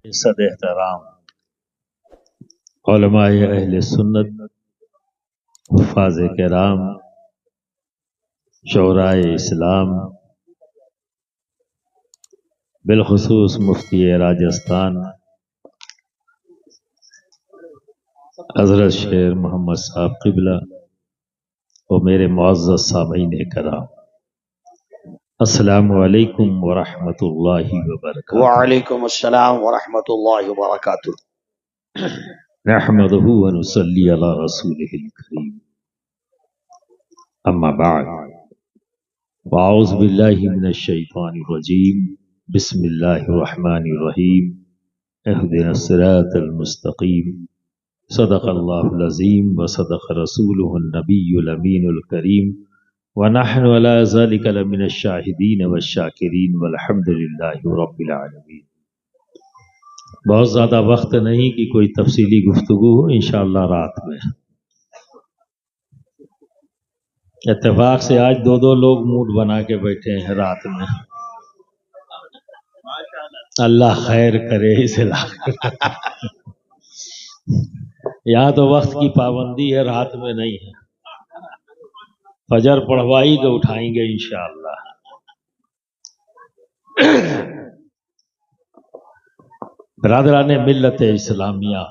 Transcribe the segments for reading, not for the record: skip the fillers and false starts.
صد احترام علماء اہل سنت، حفاظ کرام، شعراء اسلام، بالخصوص مفتی راجستھان حضرت شیر محمد صاحب قبلہ اور میرے معزز سامعین کرام، السلام علیکم ورحمۃ اللہ وبرکاتہ۔ وعلیکم السلام ورحمۃ اللہ وبرکاتہ۔ نحمده ونصلي على رسوله الكريم، اما بعد، واعوذ باللہ من الشیطان الرجیم، بسم اللہ الرحمن الرحیم، اهدنا الصراط المستقیم، صدق اللہ العظیم وصدق رسولہ النبی الامین الکریم، ونحن على ذلك لمن الشاہدین والشاکرین والحمد للہ رب العالمین۔ بہت زیادہ وقت نہیں کہ کوئی تفصیلی گفتگو ہو، انشاءاللہ رات میں۔ اتفاق سے آج دو لوگ موڈ بنا کے بیٹھے ہیں رات میں، اللہ خیر کرے اس علاقے میں۔ یہاں تو وقت کی پابندی ہے، رات میں نہیں ہے، فجر پڑھوائی تو اٹھائیں گے انشاءاللہ۔ برادران ملت اسلامیہ،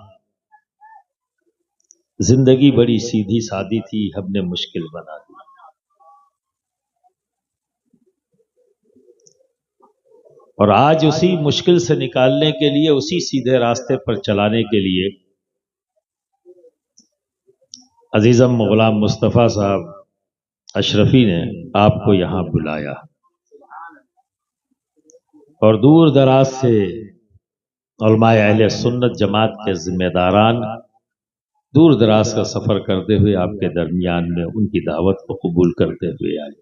زندگی بڑی سیدھی سادی تھی، ہم نے مشکل بنا دی۔ اور آج اسی مشکل سے نکالنے کے لیے، اسی سیدھے راستے پر چلانے کے لیے عزیزم غلام مصطفیٰ صاحب اشرفی نے آپ کو یہاں بلایا، اور دور دراز سے علماء اہل سنت جماعت کے ذمہ داران دور دراز کا سفر کرتے ہوئے آپ کے درمیان میں ان کی دعوت کو قبول کرتے ہوئے آئے۔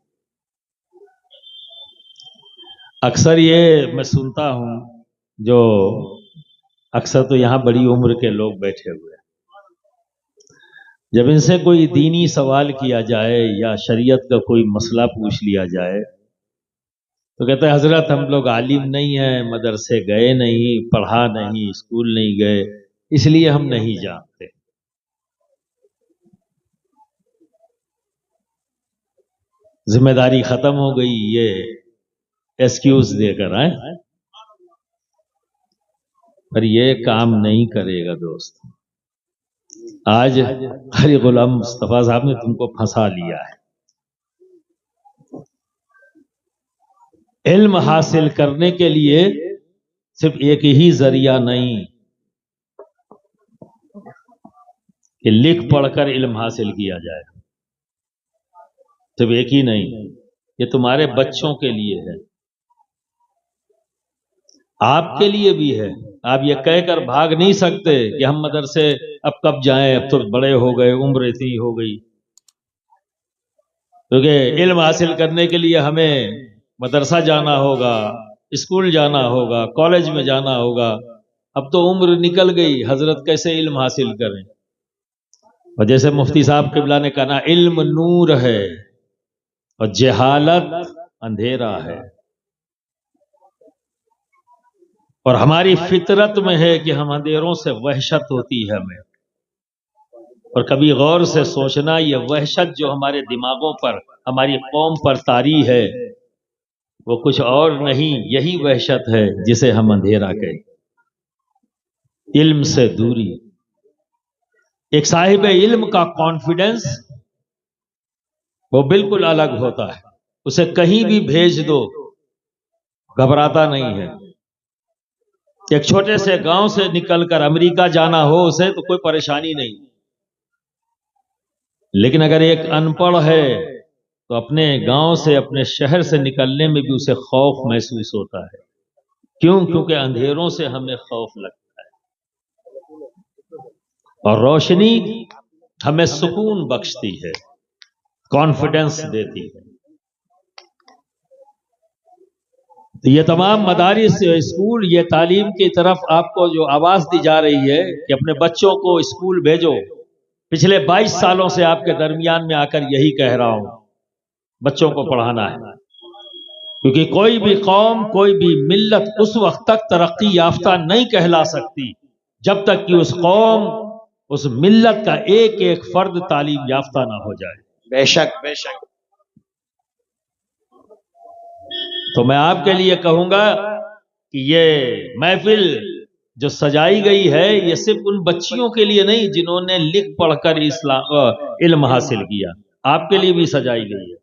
اکثر یہ میں سنتا ہوں، جو اکثر تو یہاں بڑی عمر کے لوگ بیٹھے ہوئے ہیں، جب ان سے کوئی دینی سوال کیا جائے یا شریعت کا کوئی مسئلہ پوچھ لیا جائے تو کہتے ہیں حضرت ہم لوگ عالم نہیں ہیں، مدرسے گئے نہیں، پڑھا نہیں، اسکول نہیں گئے، اس لیے ہم نہیں جانتے۔ ذمہ داری ختم ہو گئی، یہ ایکسکیوز دے کر آئے، پر یہ کام نہیں کرے گا دوست۔ آج قاری غلام مصطفیٰ صاحب نے تم کو پھنسا لیا ہے۔ علم حاصل کرنے کے لیے صرف ایک ہی ذریعہ نہیں کہ لکھ پڑھ کر علم حاصل کیا جائے، صرف ایک ہی نہیں، یہ تمہارے بچوں کے لیے ہے، آپ کے لیے بھی ہے۔ آپ یہ کہہ کر بھاگ نہیں سکتے کہ ہم مدرسے اب کب جائیں، اب تو بڑے ہو گئے، عمر اتنی ہو گئی، کیونکہ علم حاصل کرنے کے لیے ہمیں مدرسہ جانا ہوگا، اسکول جانا ہوگا، کالج میں جانا ہوگا، اب تو عمر نکل گئی، حضرت کیسے علم حاصل کریں؟ اور جیسے مفتی صاحب قبلہ نے کہا نا، علم نور ہے اور جہالت اندھیرا ہے، اور ہماری فطرت میں ہے کہ ہم اندھیروں سے وحشت ہوتی ہے ہمیں، اور کبھی غور سے سوچنا، یہ وحشت جو ہمارے دماغوں پر، ہماری قوم پر طاری ہے، وہ کچھ اور نہیں، یہی وحشت ہے جسے ہم اندھیرا کہیں۔ علم سے دوری، ایک صاحب علم کا کانفیڈنس وہ بالکل الگ ہوتا ہے، اسے کہیں بھی بھیج دو گھبراتا نہیں ہے۔ ایک چھوٹے سے گاؤں سے نکل کر امریکہ جانا ہو اسے تو کوئی پریشانی نہیں، لیکن اگر ایک ان پڑھ ہے تو اپنے گاؤں سے، اپنے شہر سے نکلنے میں بھی اسے خوف محسوس ہوتا ہے۔ کیوں؟ کیونکہ اندھیروں سے ہمیں خوف لگتا ہے، اور روشنی ہمیں سکون بخشتی ہے، کانفیڈنس دیتی ہے۔ یہ تمام مدارس، اسکول، یہ تعلیم کی طرف آپ کو جو آواز دی جا رہی ہے کہ اپنے بچوں کو اسکول بھیجو، پچھلے 22 سالوں سے آپ کے درمیان میں آ کر یہی کہہ رہا ہوں، بچوں کو پڑھانا ہے۔ کیونکہ کوئی بھی قوم، کوئی بھی ملت اس وقت تک ترقی یافتہ نہیں کہلا سکتی جب تک کہ اس قوم، اس ملت کا ایک ایک فرد تعلیم یافتہ نہ ہو جائے۔ بے شک بے شک۔ تو میں آپ کے لیے کہوں گا کہ یہ محفل جو سجائی گئی ہے یہ صرف ان بچیوں کے لیے نہیں جنہوں نے لکھ پڑھ کر علم حاصل کیا، آپ کے لیے بھی سجائی گئی ہے۔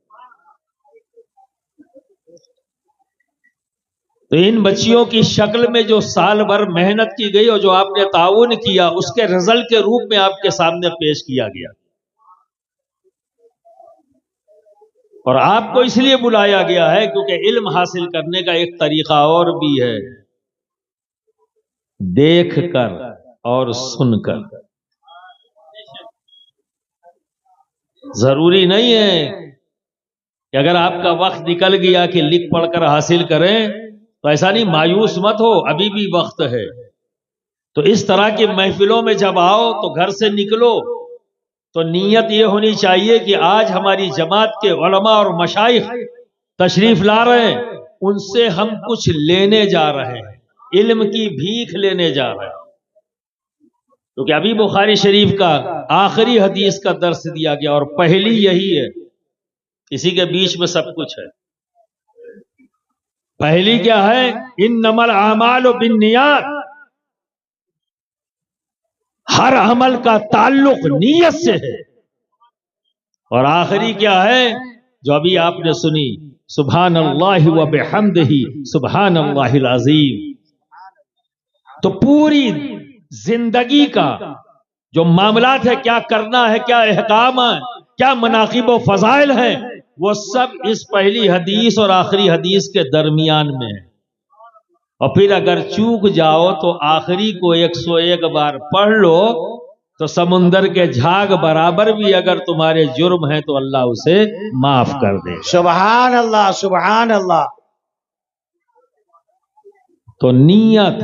تو ان بچیوں کی شکل میں جو سال بھر محنت کی گئی اور جو آپ نے تعاون کیا، اس کے رزلٹ کے روپ میں آپ کے سامنے پیش کیا گیا، اور آپ کو اس لیے بلایا گیا ہے کیونکہ علم حاصل کرنے کا ایک طریقہ اور بھی ہے، دیکھ کر اور سن کر۔ ضروری نہیں ہے کہ اگر آپ کا وقت نکل گیا کہ لکھ پڑھ کر حاصل کریں تو ایسا نہیں، مایوس مت ہو، ابھی بھی وقت ہے۔ تو اس طرح کی محفلوں میں جب آؤ تو گھر سے نکلو تو نیت یہ ہونی چاہیے کہ آج ہماری جماعت کے علماء اور مشائخ تشریف لا رہے ہیں، ان سے ہم کچھ لینے جا رہے ہیں، علم کی بھیک لینے جا رہے ہیں۔ کیونکہ ابھی بخاری شریف کا آخری حدیث کا درس دیا گیا اور پہلی یہی ہے، اسی کے بیچ میں سب کچھ ہے۔ پہلی کیا ہے؟ انما الاعمال بالنیات، ہر عمل کا تعلق نیت سے ہے۔ اور آخری کیا ہے جو ابھی آپ نے سنی؟ سبحان اللہ و بحمدہ سبحان اللہ العظیم۔ تو پوری زندگی کا جو معاملات ہے، کیا کرنا ہے، کیا احکام ہے، کیا مناقب و فضائل ہیں، وہ سب اس پہلی حدیث اور آخری حدیث کے درمیان میں ہے۔ اور پھر اگر چوک جاؤ تو آخری کو 101 بار پڑھ لو تو سمندر کے جھاگ برابر بھی اگر تمہارے جرم ہیں تو اللہ اسے معاف کر دے۔ سبحان اللہ سبحان اللہ۔ تو نیت،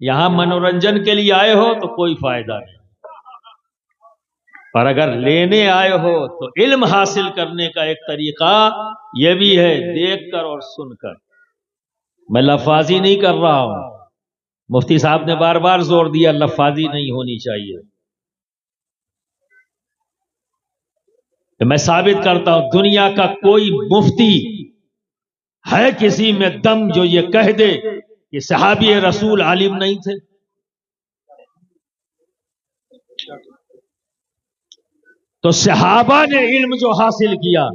یہاں منورنجن کے لیے آئے ہو تو کوئی فائدہ نہیں، اور اگر لینے آئے ہو تو علم حاصل کرنے کا ایک طریقہ یہ بھی ہے، دیکھ کر اور سن کر۔ میں لفاظی نہیں کر رہا ہوں، مفتی صاحب نے بار بار زور دیا لفاظی نہیں ہونی چاہیے۔ میں ثابت کرتا ہوں دنیا کا کوئی مفتی ہے کسی میں دم جو یہ کہہ دے کہ صحابی رسول عالم نہیں تھے؟ تو صحابہ نے علم جو حاصل کیا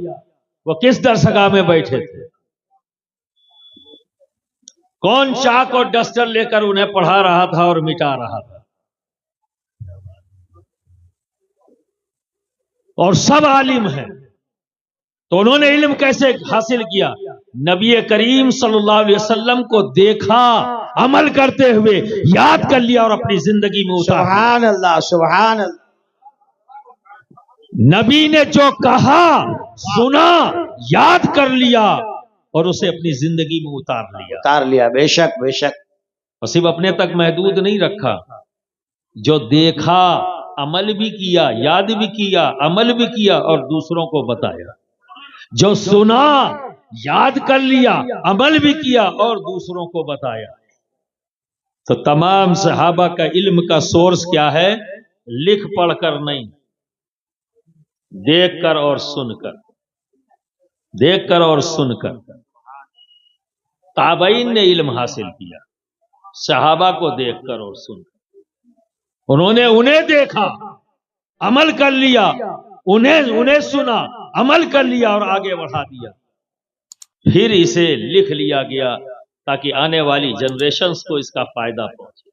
وہ کس درسگاہ میں بیٹھے تھے؟ کون چاک اور ڈسٹر لے کر انہیں پڑھا رہا تھا اور مٹا رہا تھا؟ اور سب عالم ہیں، تو انہوں نے علم کیسے حاصل کیا؟ نبی کریم صلی اللہ علیہ وسلم کو دیکھا، عمل کرتے ہوئے یاد کر لیا اور اپنی زندگی میں اتارا۔ سبحان اللہ سبحان اللہ۔ نبی نے جو کہا، سنا، یاد کر لیا اور اسے اپنی زندگی میں اتار لیا۔ بے شک بے شک۔ اور صرف اپنے تک محدود نہیں رکھا، جو دیکھا عمل بھی کیا، یاد بھی کیا، عمل بھی کیا اور دوسروں کو بتایا۔ جو سنا، یاد کر لیا، عمل بھی کیا اور دوسروں کو بتایا۔ تو تمام صحابہ کا علم کا سورس کیا ہے؟ لکھ پڑھ کر نہیں، دیکھ کر اور سن کر، دیکھ کر اور سن کر۔ تابعین نے علم حاصل کیا صحابہ کو دیکھ کر اور سن کر، انہیں دیکھا، عمل کر لیا، انہیں سنا، عمل کر لیا اور آگے بڑھا دیا، پھر اسے لکھ لیا گیا تاکہ آنے والی جنریشنز کو اس کا فائدہ پہنچے۔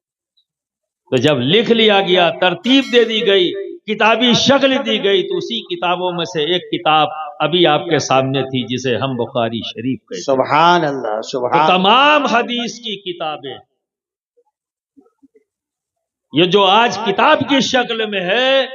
تو جب لکھ لیا گیا، ترتیب دے دی گئی، کتابی شکل دی گئی، تو اسی کتابوں میں سے ایک کتاب ابھی آپ کے سامنے تھی جسے ہم بخاری شریف کہتے ہیں۔ سبحان اللہ سبحان۔ تو تمام حدیث کی کتابیں یہ جو آج کتاب کی شکل میں ہے